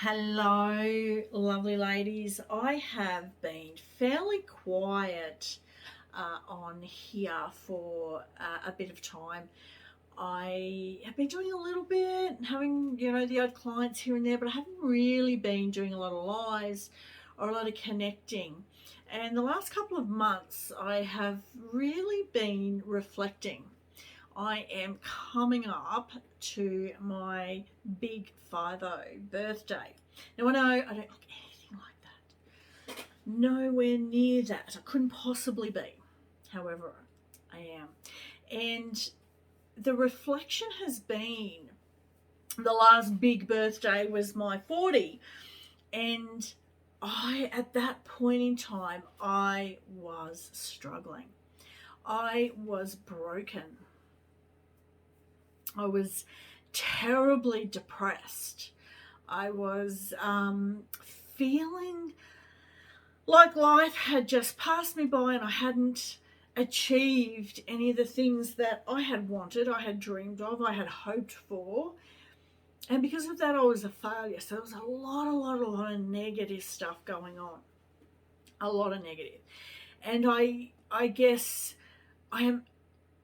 Hello, lovely ladies. I have been fairly quiet on here for a bit of time. I have been doing a little bit, having, the odd clients here and there, but I haven't really been doing a lot of lives or a lot of connecting. And the last couple of months, I have really been reflecting. I am coming up to my big 50 birthday. Now I know I don't look anything like that. Nowhere near that. I couldn't possibly be. However, I am. And the reflection has been the last big birthday was my 40. And at that point in time, I was struggling. I was broken. I was terribly depressed. I was feeling like life had just passed me by and I hadn't achieved any of the things that I had wanted, I had dreamed of, I had hoped for. And because of that, I was a failure. So there was a lot of negative stuff going on. A lot of negative. And I guess I am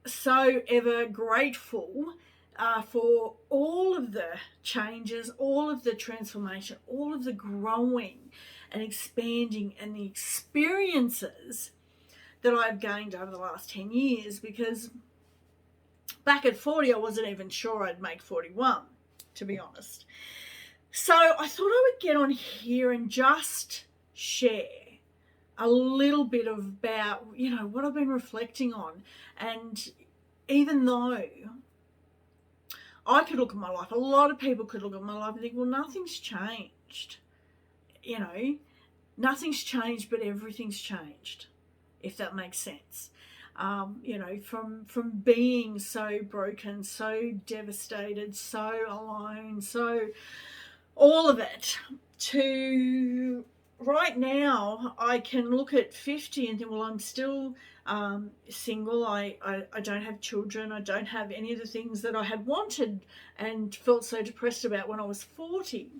so ever grateful for all of the changes, all of the transformation, all of the growing and expanding and the experiences that I've gained over the last 10 years, because back at 40, I wasn't even sure I'd make 41, to be honest. So I thought I would get on here and just share a little bit about, what I've been reflecting on. And even though I could look at my life, a lot of people could look at my life and think, well, nothing's changed. Nothing's changed, but everything's changed, if that makes sense. From being so broken, so devastated, so alone, so all of it, to right now, I can look at 50 and think, well, I'm still single. I don't have children. I don't have any of the things that I had wanted and felt so depressed about when I was 40.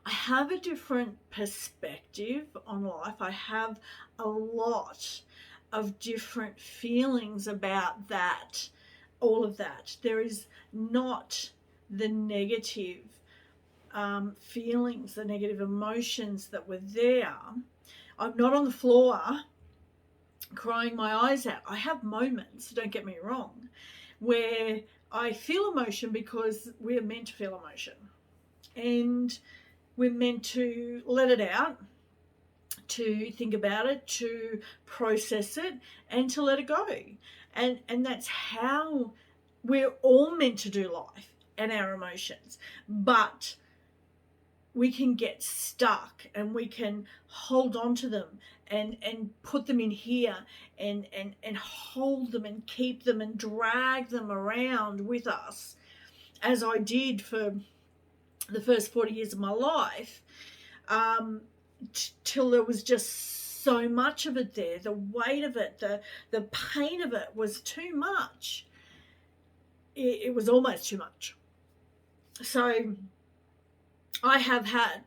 I have a different perspective on life. I have a lot of different feelings about that, all of that. There is not the negative feelings, the negative emotions that were there. I'm not on the floor crying my eyes out. I have moments, don't get me wrong, where I feel emotion because we're meant to feel emotion. And we're meant to let it out, to think about it, to process it, and to let it go. And that's how we're all meant to do life and our emotions. But we can get stuck and we can hold on to them and put them in here and hold them and keep them and drag them around with us, as I did for the first 40 years of my life, till there was just so much of it there. The weight of it, the pain of it was too much. It was almost too much. So I have had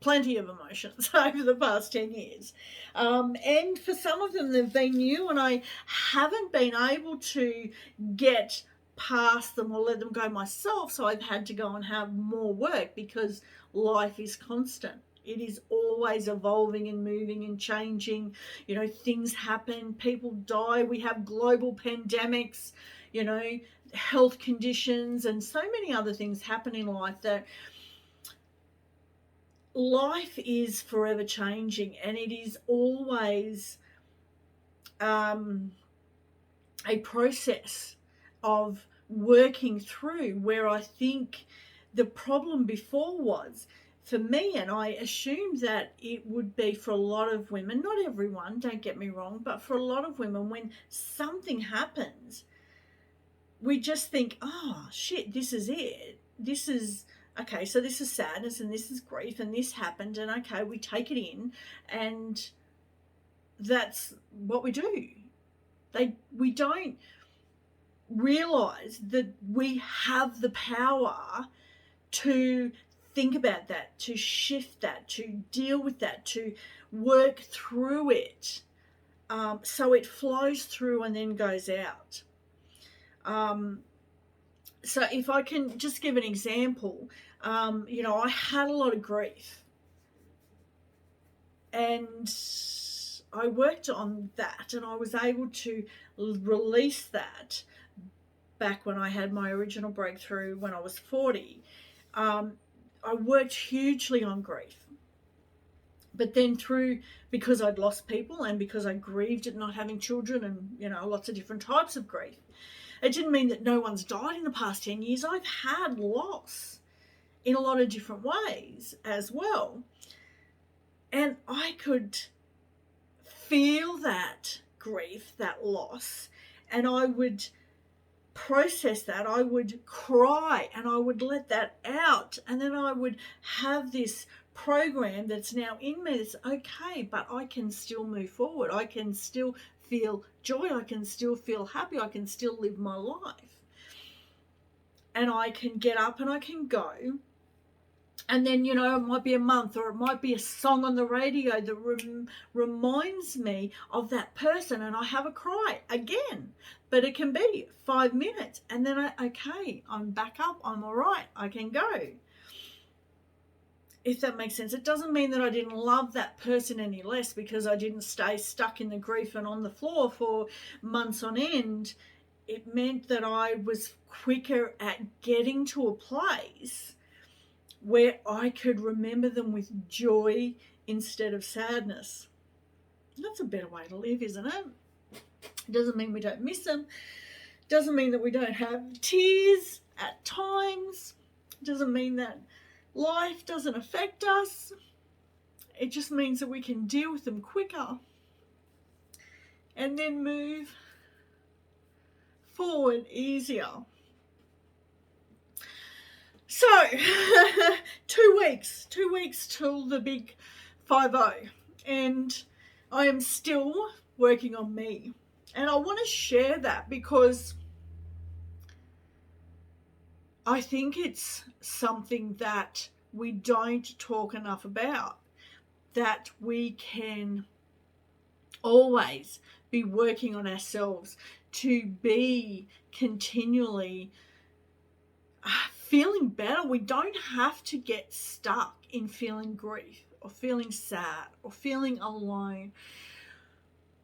plenty of emotions over the past 10 years. And for some of them, they've been new, and I haven't been able to get past them or let them go myself. So I've had to go and have more work, because life is constant. It is always evolving and moving and changing. Things happen, people die, we have global pandemics, health conditions, and so many other things happen in life that life is forever changing, and it is always a process of working through, where I think the problem before was, for me, and I assumed that it would be for a lot of women, not everyone, don't get me wrong, but for a lot of women, when something happens, we just think, oh shit, this is it. This is okay, so this is sadness and this is grief and this happened, and okay, we take it in, and that's what we do. We don't realize that we have the power to think about that, to shift that, to deal with that, to work through it, so it flows through and then goes out. So if I can just give an example, I had a lot of grief, and I worked on that, and I was able to release that back when I had my original breakthrough when I was 40. I worked hugely on grief. But then because I'd lost people and because I grieved at not having children and, lots of different types of grief, it didn't mean that no one's died in the past 10 years. I've had loss in a lot of different ways as well. And I could feel that grief, that loss, and I would process that. I would cry and I would let that out, and then I would have this program that's now in me that's okay, but I can still move forward. I can still feel joy. I can still feel happy. I can still live my life, and I can get up and I can go. And then, it might be a month, or it might be a song on the radio that reminds me of that person, and I have a cry again. But it can be 5 minutes, and then I'm back up, I'm all right, I can go. If that makes sense. It doesn't mean that I didn't love that person any less because I didn't stay stuck in the grief and on the floor for months on end. It meant that I was quicker at getting to a place where I could remember them with joy instead of sadness. That's a better way to live, isn't it? It doesn't mean we don't miss them. It doesn't mean that we don't have tears at times. It doesn't mean that life doesn't affect us. It just means that we can deal with them quicker and then move forward easier. So, 2 weeks till the big 5-0, and I am still working on me. And I want to share that because I think it's something that we don't talk enough about, that we can always be working on ourselves to be continually feeling better. We don't have to get stuck in feeling grief or feeling sad or feeling alone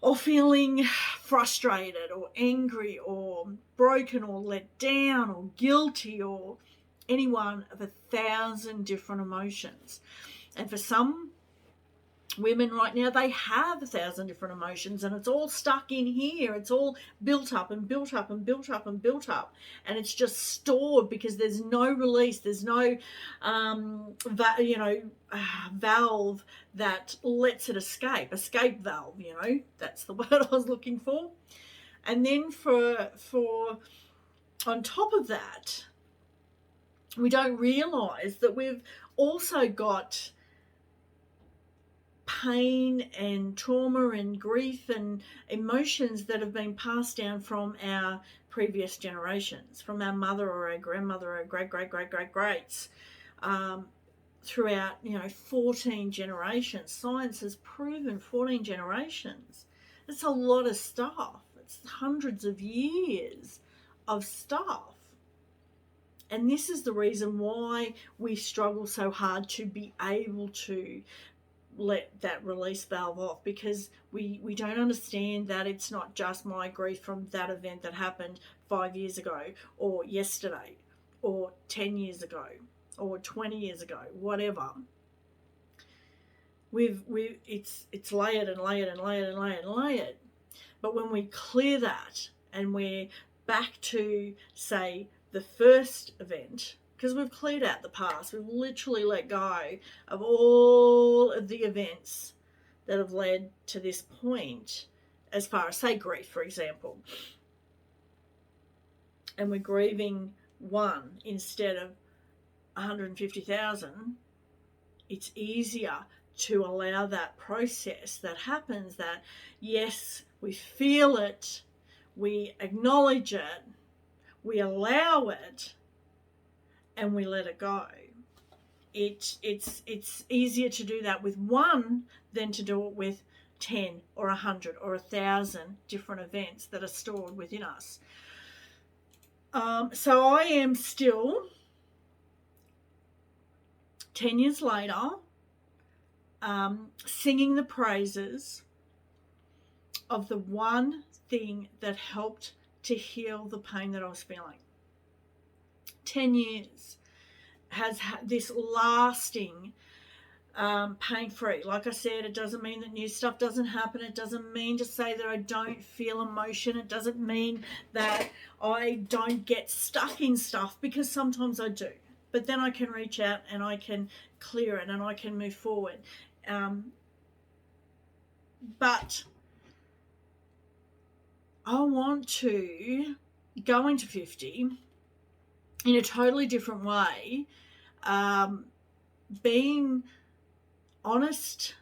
or feeling frustrated or angry or broken or let down or guilty or any one of 1,000 different emotions. And for some women right now, they have 1,000 different emotions, and it's all stuck in here. It's all built up and built up and built up and built up, and it's just stored because there's no release. There's no valve that lets it escape valve. That's the word I was looking for. And then for on top of that, we don't realize that we've also got pain and trauma and grief and emotions that have been passed down from our previous generations, from our mother or our grandmother or greats, throughout 14 generations. Science has proven 14 generations. It's a lot of stuff. It's hundreds of years of stuff. And this is the reason why we struggle so hard to be able to let that release valve off, because we don't understand that it's not just my grief from that event that happened 5 years ago or yesterday or 10 years ago or 20 years ago, whatever. It's layered and layered and layered and layered and layered. But when we clear that and we're back to, say, the first event, because we've cleared out the past, we've literally let go of all of the events that have led to this point, as far as, say, grief, for example, and we're grieving one instead of 150,000, it's easier to allow that process that happens, that yes, we feel it, we acknowledge it, we allow it, and we let it go. it's easier to do that with one than to do it with 10 or 100 or 1,000 different events that are stored within us. So I am still 10 years later singing the praises of the one thing that helped to heal the pain that I was feeling. 10 years has this lasting pain-free. Like I said, it doesn't mean that new stuff doesn't happen. It doesn't mean to say that I don't feel emotion. It doesn't mean that I don't get stuck in stuff, because sometimes I do. But then I can reach out and I can clear it and I can move forward. But I want to go into 50 in a totally different way, being honest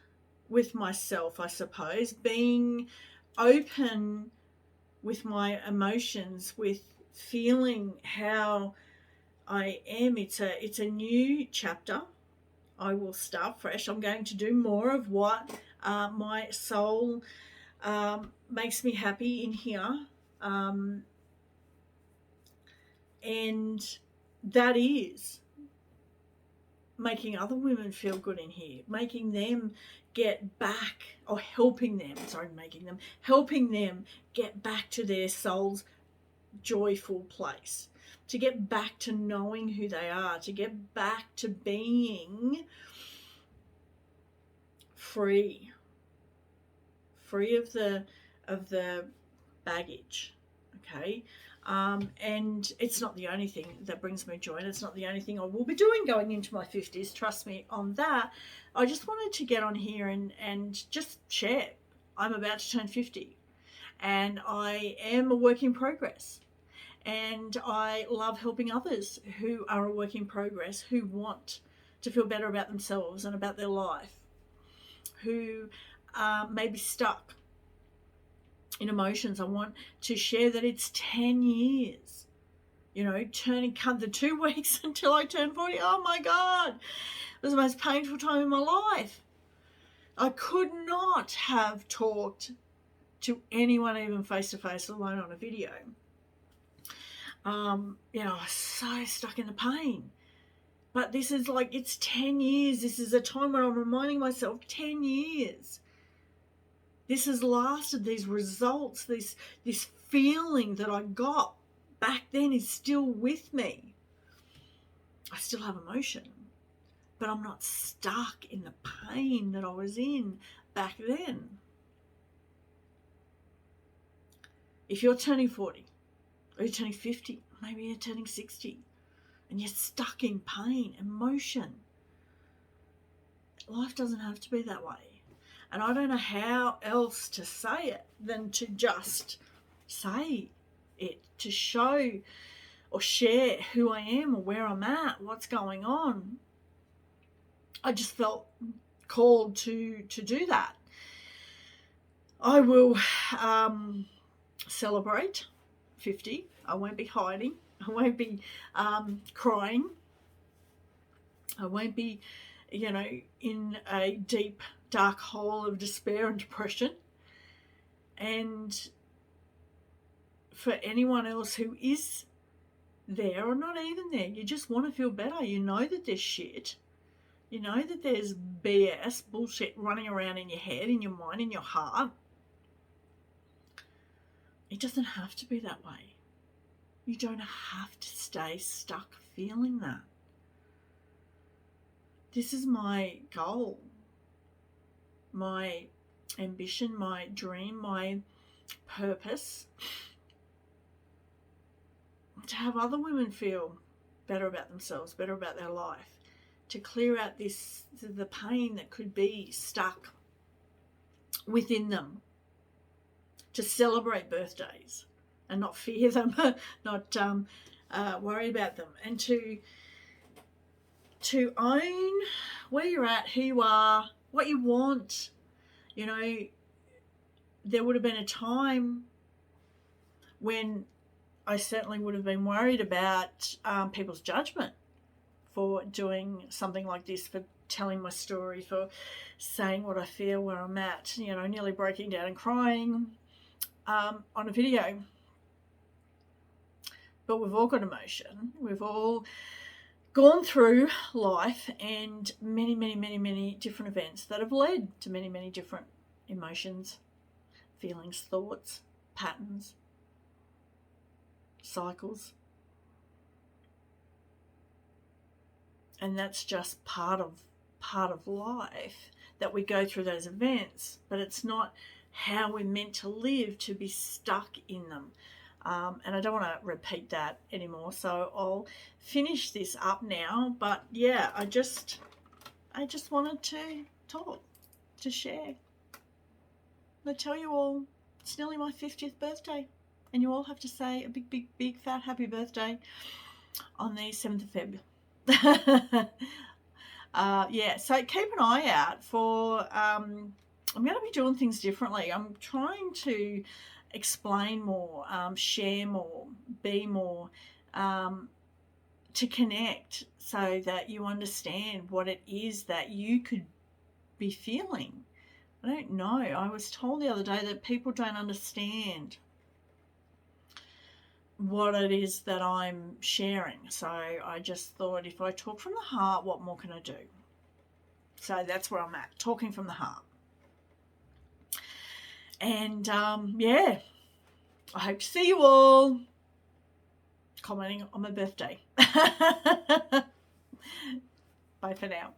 with myself, I suppose, being open with my emotions, with feeling how I am. It's a new chapter. I will start fresh. I'm going to do more of what my soul makes me happy in here. And that is making other women feel good in here, making them get back, or helping them get back to their soul's joyful place, to get back to knowing who they are, to get back to being free of the baggage. Okay. And it's not the only thing that brings me joy, and it's not the only thing I will be doing going into my 50s. Trust me on that. I just wanted to get on here and just share. I'm about to turn 50, and I am a work in progress. And I love helping others who are a work in progress, who want to feel better about themselves and about their life, who may be stuck in emotions. I want to share that it's 10 years, come the 2 weeks until I turn 40. Oh my God, it was the most painful time in my life. I could not have talked to anyone, even face to face, let alone on a video. I was so stuck in the pain. But this is it's 10 years. This is a time where I'm reminding myself, 10 years. This has lasted, these results, this feeling that I got back then is still with me. I still have emotion, but I'm not stuck in the pain that I was in back then. If you're turning 40, or you're turning 50, maybe you're turning 60, and you're stuck in pain, emotion, life doesn't have to be that way. And I don't know how else to say it than to just say it, to show or share who I am or where I'm at, what's going on. I just felt called to do that. I will celebrate 50. I won't be hiding. I won't be crying. I won't be, in a deep, dark hole of despair and depression. And for anyone else who is there or not even there, you just want to feel better. You know that there's shit. You know that there's BS, bullshit running around in your head, in your mind, in your heart. It doesn't have to be that way. You don't have to stay stuck feeling that. This is my goal, my ambition, my dream, my purpose, to have other women feel better about themselves, better about their life, to clear out the pain that could be stuck within them, to celebrate birthdays and not fear them, not worry about them, and to own where you're at, who you are, what you want. There would have been a time when I certainly would have been worried about people's judgment for doing something like this, for telling my story, for saying what I feel, where I'm at, you know, nearly breaking down and crying on a video. But we've all got emotion. We've all gone through life and many, many, many, many different events that have led to many, many different emotions, feelings, thoughts, patterns, cycles. And that's just part of life, that we go through those events, but it's not how we're meant to live, to be stuck in them. And I don't want to repeat that anymore, so I'll finish this up now. But yeah, I just wanted to talk, to share. I tell you all, it's nearly my 50th birthday, and you all have to say a big, big, big fat happy birthday on the 7th of Feb. Yeah, so keep an eye out for, I'm going to be doing things differently. I'm trying to explain more, share more, be more, to connect, so that you understand what it is that you could be feeling. I don't know. I was told the other day that people don't understand what it is that I'm sharing. So I just thought, if I talk from the heart, what more can I do? So that's where I'm at, talking from the heart. And yeah, I hope to see you all commenting on my birthday. Bye for now.